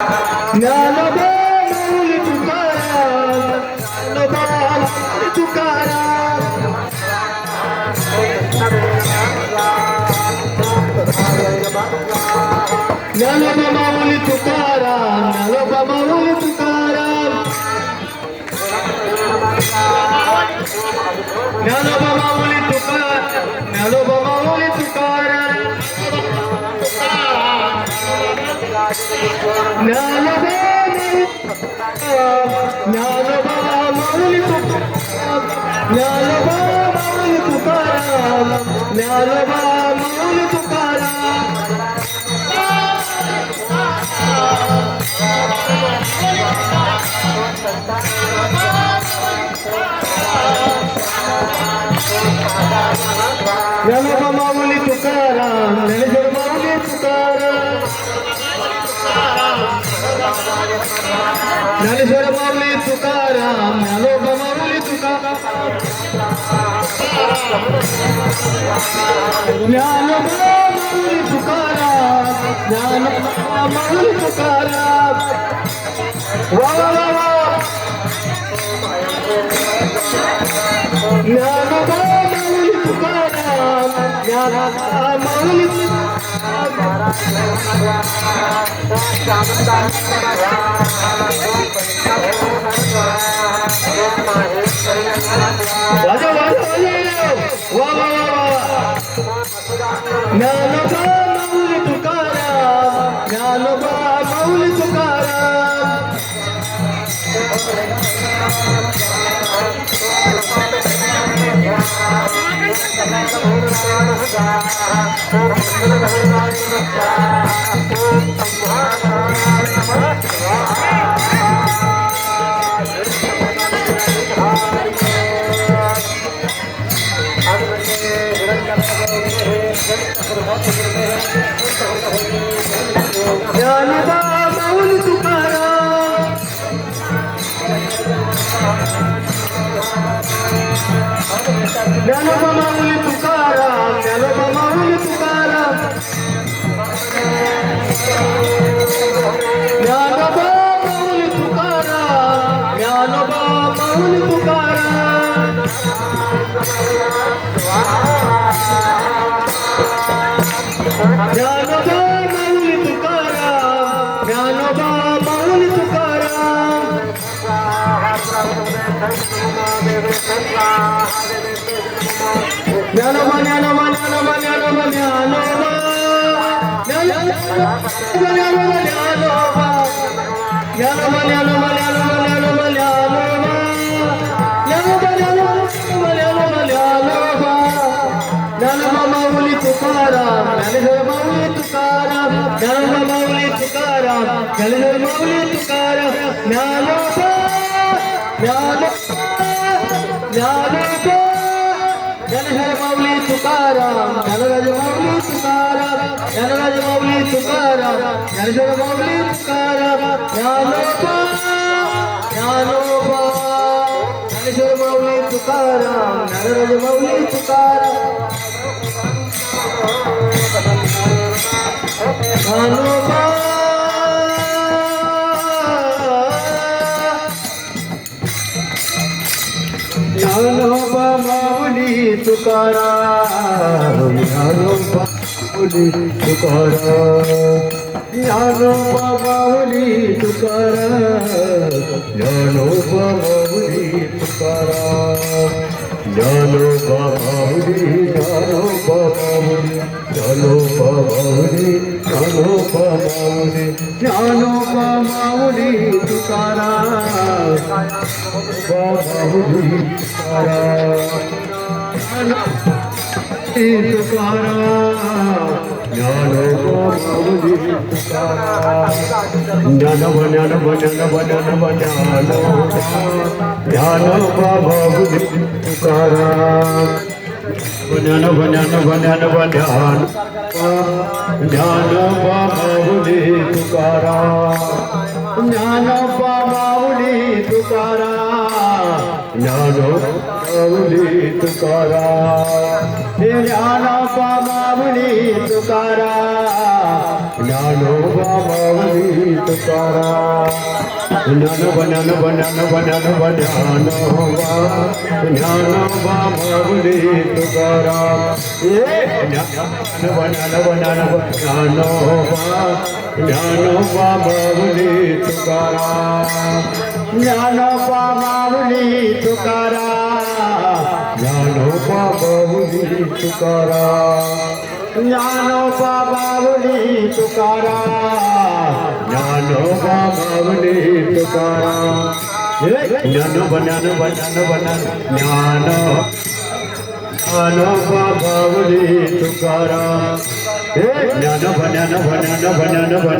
ज्ञानोबा माऊली तुकाराम, ज्ञानोबा माऊली तुकाराम. ज्ञानोबा माऊली तुकाराम, ज्ञानोबा माऊली तुकाराम. ज्ञानोबा माऊली तुकाराम, ज्ञानोबा माऊली तुकाराम. ज्ञानोबा माऊली तुकाराम, ज्ञानोबा माऊली तुकाराम, ज्ञानोबा माऊली तुकाराम. ज्ञानोबा माऊली तुकाराम, ज्ञानेश्वर माऊली तुकाराम. ज्ञानेश्वर माऊली तुकाराम, ज्ञानोबा माऊली तुकाराम. ज्ञानोबा माऊली तुकाराम, ज्ञानोबा माऊली तुकाराम. वा वा वा वा. ज्ञानोबा माऊली तुकाराम, ज्ञानोबा माऊली वाजव वाजव वा वा वा वा. ज्ञानोबा माऊली तुकाराम, ज्ञानोबा माऊली तुकाराम. ज्ञानोबा माऊली तुकाराम. ज्ञानोबा माऊली तुकाराम, ज्ञानोबा माऊली तुकाराम. ज्ञानोबा माऊली तुकाराम, ज्ञानोबा माऊली तुकाराम. ज्ञानोबा माऊली तुकाराम, ज्ञानोबा माऊली तुकाराम. ज्ञानोबा ज्ञानोबा ज्ञानोबा ज्ञानोबा ज्ञानोबा ज्ञानोबा ज्ञानोबा ज्ञानोबा ज्ञानोबा ज्ञानोबा माऊली तुकाराम, ज्ञानेश्वर माऊली तुकाराम. ज्ञानोबा माऊली तुकाराम, ज्ञानेश्वर माऊली तुकाराम. ज्ञानोबा ज्ञानोबा ज्ञानोबा ज्ञानेश्वर माऊली तुकाराम, ज्ञानराज माऊली तुकाराम, ज्ञानराज माऊली तुकाराम, ज्ञानेश्वर माऊली तुकाराम. ज्ञानोबा ज्ञानोबा ज्ञानेश्वर माऊली तुकाराम, ज्ञानराज माऊली तुकाराम. ज्ञानोबा ज्ञानोबा माऊली तुकाराम, ज्ञानोबा माऊली तुकाराम. ज्ञानोबा माऊली तुकाराम, ज्ञानोबा माऊली तुकाराम. ज्ञानोबा माऊली, ज्ञानोबा माऊली, ज्ञानोबा माऊली, ज्ञानोबा माऊली, ज्ञानोबा माऊली तुकाराम, माऊली तुकाराम. ज्ञानोबा माऊली तुकाराम. ज्ञानोबा ज्ञानोबा ज्ञानोबा ज्ञानोबा ज्ञानोबा माऊली तुकाराम. ज्ञानोबा ज्ञानोबा ज्ञानोबा ज्ञानोबा माऊली तुकाराम. ज्ञानोबा माऊली तुकाराम, ज्ञानोबा माऊली तुकाराम. ज्ञानोबा माऊली तुकाराम, ज्ञानोबा माऊली तुकाराम ज्ञानोबा ज्ञानोबा ज्ञानोबा ज्ञानोबा ज्ञानोबा माऊली तुकाराम ज्ञानोबा ज्ञानोबा ज्ञानोबा ज्ञानोबा माऊली तुकाराम ज्ञानोबा माऊली तुकाराम ज्ञानोबा माऊली तुकाराम ज्ञानोबा माऊली तुकाराम ज्ञानोबा माऊली तुकाराम ज्ञानोबा ज्ञानोबा ज्ञानोबा ज्ञानोबा माऊली तुकाराम ज्ञानोबा ज्ञानोबा ज्ञानोबा ज्ञानोबा